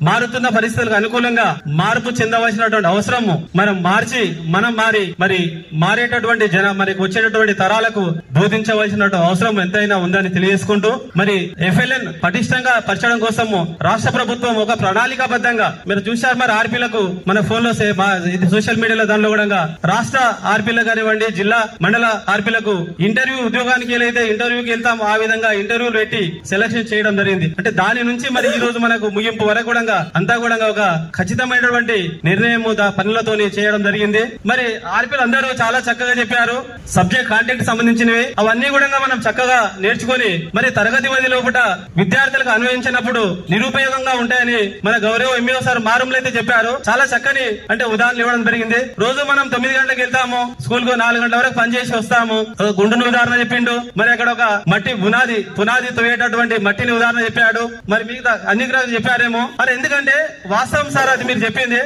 మారుతున్న పరిస్థితులకు అనుకూలంగా మార్పు చెందవలసినటువంటి అవసరము మనం మారి మారేటటువంటి మనకి వచ్చేటటువంటి తరాలకు బోధించవలసిన అవసరం ఎంతైనా ఉందని తెలియజేసుకుంటూ మరి FLN పటిష్టంగా పరచడం కోసము రాష్ట్ర ప్రభుత్వం ఒక ప్రణాళికాబద్ధంగా మీరు చూశారు. మరి ఆర్పీలకు మన ఫోన్ లో సోషల్ మీడియాలో దానిలో కూడా రాష్ట్ర ఆర్పీలకు కానివ్వండి, జిల్లా మండల ఆర్పీలకు ఇంటర్వ్యూ ఉద్యోగానికి ఏదైతే ఇంటర్వ్యూకి వెళ్తాం ఆ విధంగా ఇంటర్వ్యూలు పెట్టి సెలక్షన్ చేయడం జరిగింది. అంటే దాని నుంచి మరి ఈ రోజు మనకు ముగింపు వరకు కూడా అంతా కూడా ఒక ఖచ్చితమైనటువంటి నిర్ణయం పనులతోని చేయడం జరిగింది. మరి ఆర్పీలు అందరూ చాలా చక్కగా చెప్పారు. సబ్జెక్ట్ కాంటెంట్ సంబంధించినవి అవన్నీ కూడా మనం చక్కగా నేర్చుకుని మరి తరగతి గది లోపల విద్యార్థులకు అన్వయించినప్పుడు నిరుపయోగంగా ఉంటాయని మన గౌరవ ఎంఈఓ సార్ మారంలో చెప్పారు. చాలా చక్కని అంటే ఉదాహరణలు ఇవ్వడం జరిగింది. రోజు మనం 9 గంటలకు వెళ్తాము, స్కూల్ కు 4 గంటల వరకు పనిచేసి వస్తాము. గుండును ఉదాహరణ చెప్పిండు. మరి అక్కడ ఒక మట్టి పునాది తోయేటటువంటి మట్టిని ఉదాహరణ చెప్పాడు. మరి మిగతా అన్ని చెప్పారేమో. మరి ఎందుకంటే వాస్తవం సార్ అది మీరు చెప్పింది.